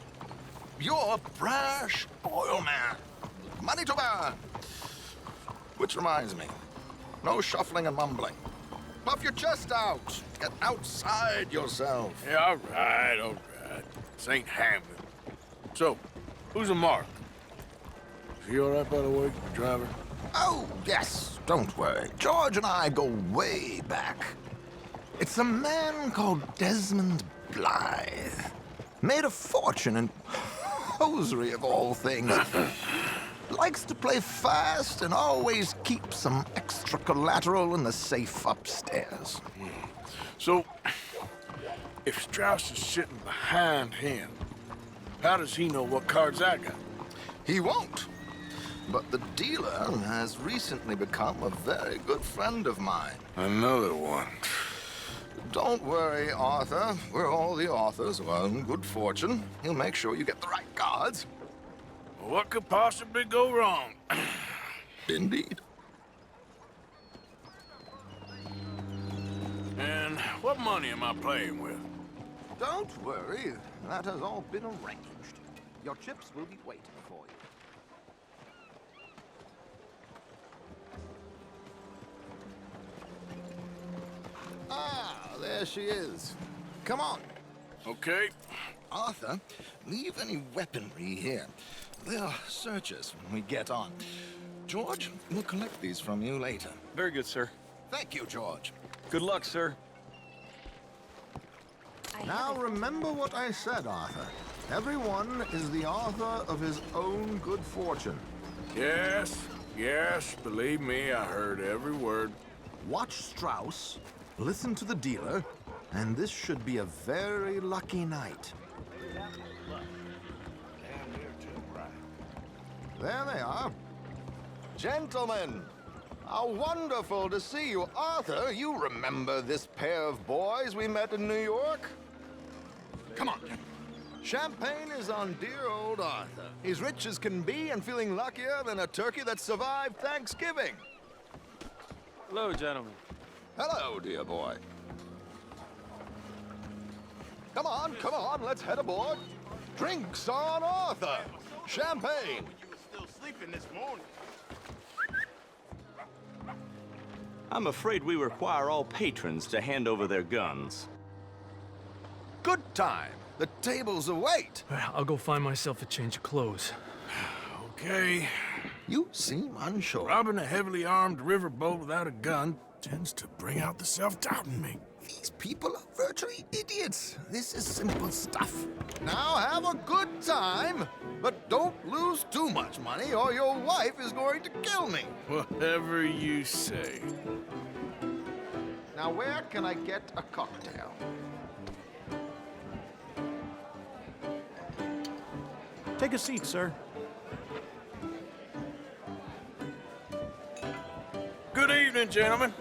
You're a brash oil man. Money to burn. Which reminds me, no shuffling and mumbling. Puff your chest out. Get outside yourself. Yeah, all right. This ain't Hamlet. So, who's a mark? Is he all right, by the way, driver? Oh, yes, don't worry. George and I go way back. It's a man called Desmond Blythe. Made a fortune in hosiery of all things. Likes to play fast and always keeps some extra collateral in the safe upstairs. So, if Strauss is sitting behind him, how does he know what cards I got? He won't. But the dealer has recently become a very good friend of mine. Another one. Don't worry, Arthur. We're all the authors of our own good fortune. He'll make sure you get the right cards. What could possibly go wrong? Indeed. And what money am I playing with? Don't worry. That has all been arranged. Your chips will be waiting for you. Ah, there she is. Come on. Okay. Arthur, leave any weaponry here. They'll search us when we get on. George, we'll collect these from you later. Very good, sir. Thank you, George. Good luck, sir. Now remember what I said, Arthur. Everyone is the author of his own good fortune. Yes, yes, believe me, I heard every word. Watch Strauss, listen to the dealer, and this should be a very lucky night. There they are. Gentlemen, how wonderful to see you. Arthur, you remember this pair of boys we met in New York? Come on. Champagne is on dear old Arthur. He's rich as can be and feeling luckier than a turkey that survived Thanksgiving. Hello, gentlemen. Hello, dear boy. Come on, let's head aboard. Drinks on Arthur. Champagne. Still sleeping this morning. I'm afraid we require all patrons to hand over their guns. Good time. The tables await. I'll go find myself a change of clothes. Okay. You seem unsure. Robbing a heavily armed riverboat without a gun tends to bring out the self-doubt in me. These people are virtually idiots. This is simple stuff. Now have a good time, but don't lose too much money or your wife is going to kill me. Whatever you say. Now where can I get a cocktail? Take a seat, sir. Good evening, gentlemen.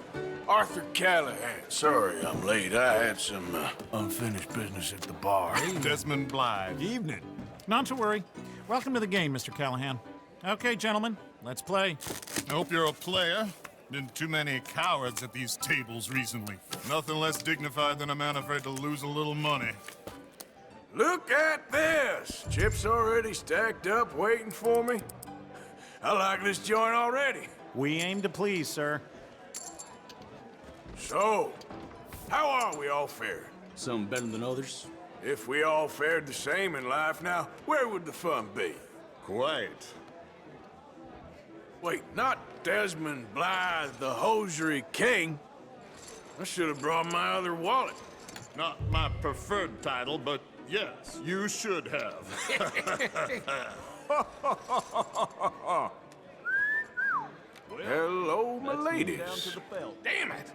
Arthur Callahan. Sorry I'm late. I had some unfinished business at the bar. Desmond Blythe. Evening. Not to worry. Welcome to the game, Mr. Callahan. Okay, gentlemen, let's play. I hope you're a player. Been too many cowards at these tables recently. Nothing less dignified than a man afraid to lose a little money. Look at this! Chips already stacked up, waiting for me. I like this joint already. We aim to please, sir. So, how are we all fared? Some better than others. If we all fared the same in life now, where would the fun be? Quite. Wait, not Desmond Blythe, the hosiery king. I should have brought my other wallet. Not my preferred title, but yes, you should have. Hello, my ladies. Down to the belt. Damn it!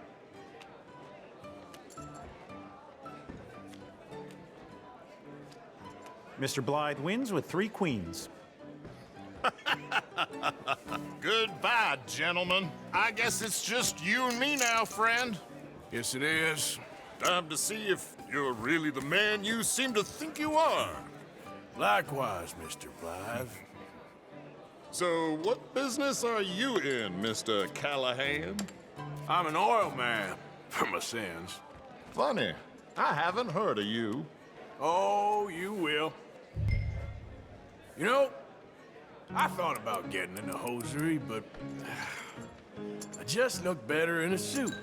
Mr. Blythe wins with 3 queens. Goodbye, gentlemen. I guess it's just you and me now, friend. Yes, it is. Time to see if you're really the man you seem to think you are. Likewise, Mr. Blythe. So, what business are you in, Mr. Callahan? I'm an oil man, for my sins. Funny, I haven't heard of you. Oh, you will. You know, I thought about getting into hosiery, but I just look better in a suit.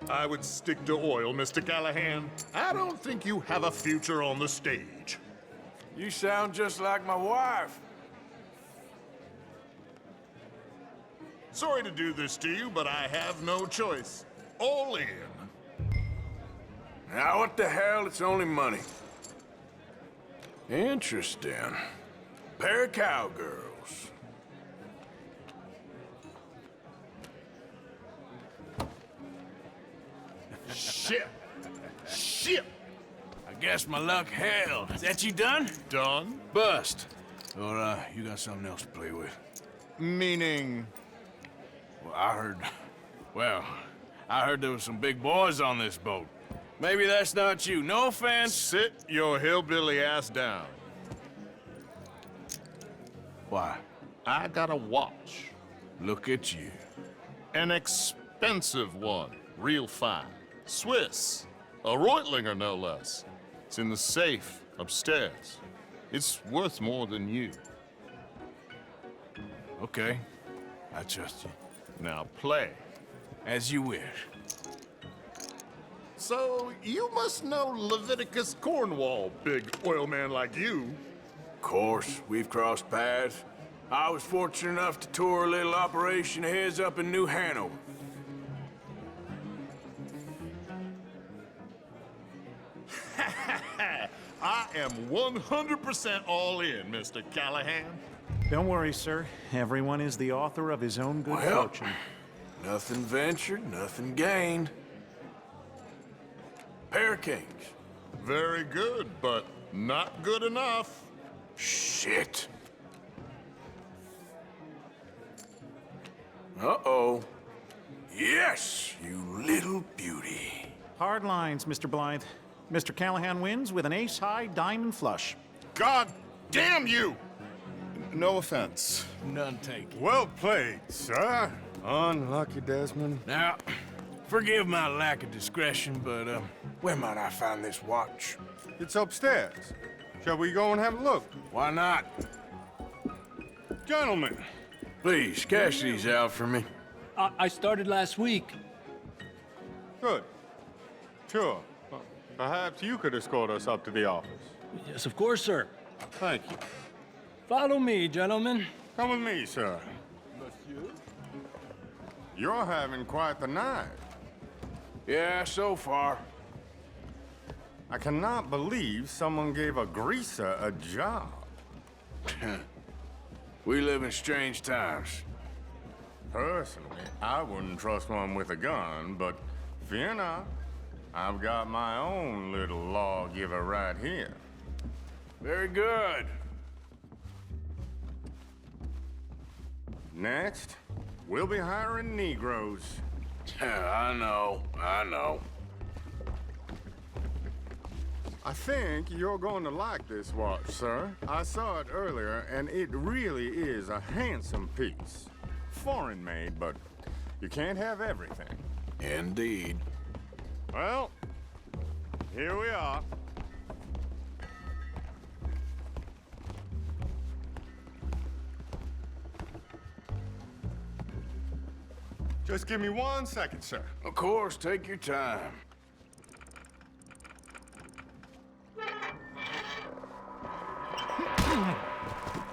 I would stick to oil, Mr. Callahan. I don't think you have a future on the stage. You sound just like my wife. Sorry to do this to you, but I have no choice. All in. Now, what the hell? It's only money. Interesting. Pair of cowgirls. Shit! Shit! I guess my luck held. Is that you done? Done? Bust. Or, you got something else to play with? Meaning? Well, I heard there was some big boys on this boat. Maybe that's not you. No offense. Sit your hillbilly ass down. Why? I got a watch. Look at you. An expensive one. Real fine. Swiss. A Reutlinger, no less. It's in the safe upstairs. It's worth more than you. Okay. I trust you. Now play. As you wish. So you must know Leviticus Cornwall, big oil man like you. Of course, we've crossed paths. I was fortunate enough to tour a little operation of his up in New Hanover. I am 100% all in, Mr. Callahan. Don't worry, sir. Everyone is the author of his own good Well, fortune. Nothing ventured, nothing gained. Pair of kings. Very good, but not good enough. Shit. Uh-oh. Yes, you little beauty. Hard lines, Mr. Blythe. Mr. Callahan wins with an ace-high diamond flush. God damn you! No offense. None taken. Well played, sir. Unlucky, Desmond. Now, forgive my lack of discretion, but, where might I find this watch? It's upstairs. Shall we go and have a look? Why not? Gentlemen. Please, cash these out for me. I started last week. Good. Sure. Perhaps you could escort us up to the office. Yes, of course, sir. Thank you. Follow me, gentlemen. Come with me, sir. Monsieur? You're having quite the night. Yeah, so far. I cannot believe someone gave a greaser a job. We live in strange times. Personally, I wouldn't trust one with a gun, but fear not. I've got my own little lawgiver right here. Very good. Next, we'll be hiring Negroes. I know. I think you're going to like this watch, sir. I saw it earlier, and it really is a handsome piece. Foreign made, but you can't have everything. Indeed. Well, here we are. Just give me 1 second, sir. Of course, take your time.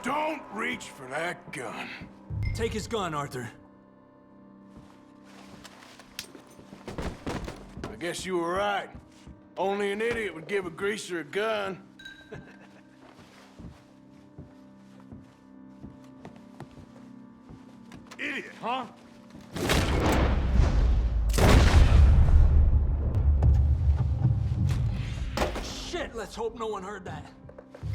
Don't reach for that gun. Take his gun, Arthur. I guess you were right. Only an idiot would give a greaser a gun. Idiot, huh? Shit, let's hope no one heard that.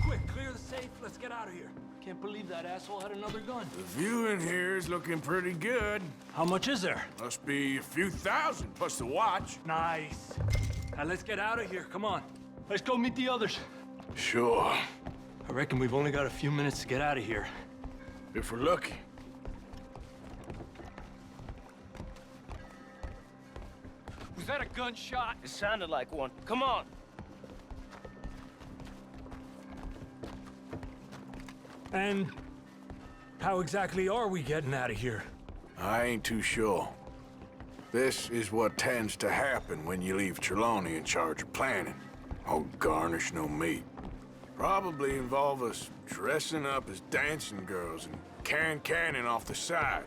Quick, clear the safe. Let's get out of here. Can't believe that asshole had another gun. The view in here is looking pretty good. How much is there? Must be a few thousand plus the watch. Nice. Now let's get out of here. Come on. Let's go meet the others. Sure. I reckon we've only got a few minutes to get out of here. If we're lucky. Was that a gunshot? It sounded like one. Come on. And how exactly are we getting out of here? I ain't too sure. This is what tends to happen when you leave Trelawney in charge of planning. Oh, garnish no meat. Probably involve us dressing up as dancing girls and carrying cannon off the side.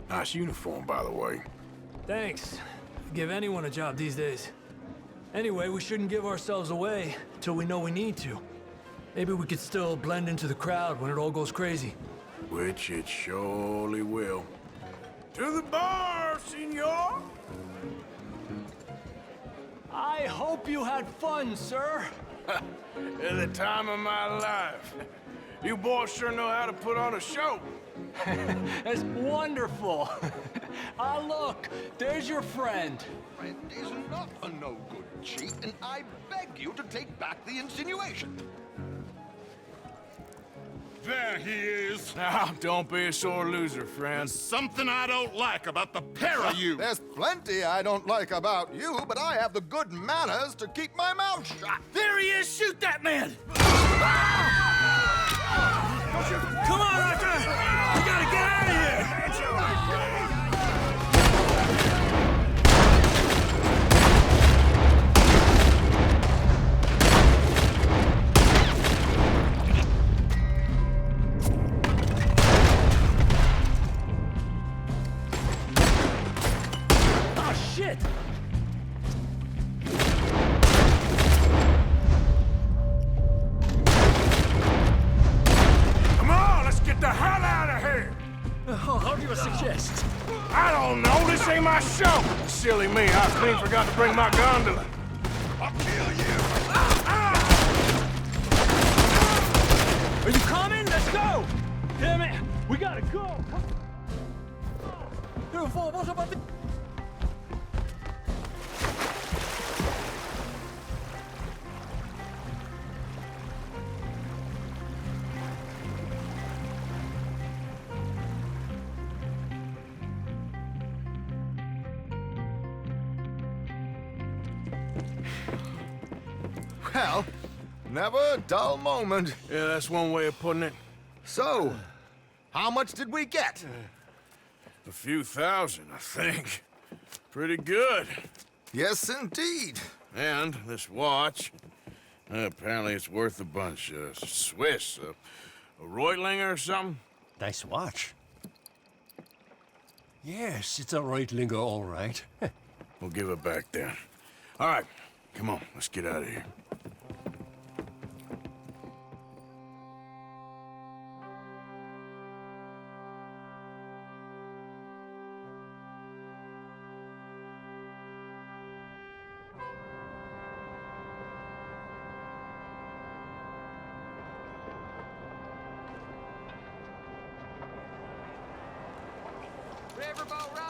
Nice uniform, by the way. Thanks. Give anyone a job these days. Anyway, we shouldn't give ourselves away till we know we need to. Maybe we could still blend into the crowd when it all goes crazy. Which it surely will. To the bar, senor! I hope you had fun, sir. At the time of my life. You boys sure know how to put on a show. That's wonderful. Ah, look, there's your friend. Friend is not a no-good cheat, and I beg you to take back the insinuation. There he is. Now, don't be a sore loser, friend. There's something I don't like about the pair of you. There's plenty I don't like about you, but I have the good manners to keep my mouth shut. There he is! Shoot that man! Come on, Arthur! We gotta get out of here! you suggest? I don't know. This ain't my show. Silly me. I clean forgot to bring my gondola. I'll kill you. Are you coming? Let's go! Damn it! We gotta go! Well, never a dull moment. Yeah, that's one way of putting it. So, how much did we get? A few thousand, I think. Pretty good. Yes, indeed. And this watch, apparently it's worth a bunch. Swiss, a Reutlinger or something? Nice watch. Yes, it's a Reutlinger, all right. We'll give it back then. All right, come on, let's get out of here. Riverboat ride!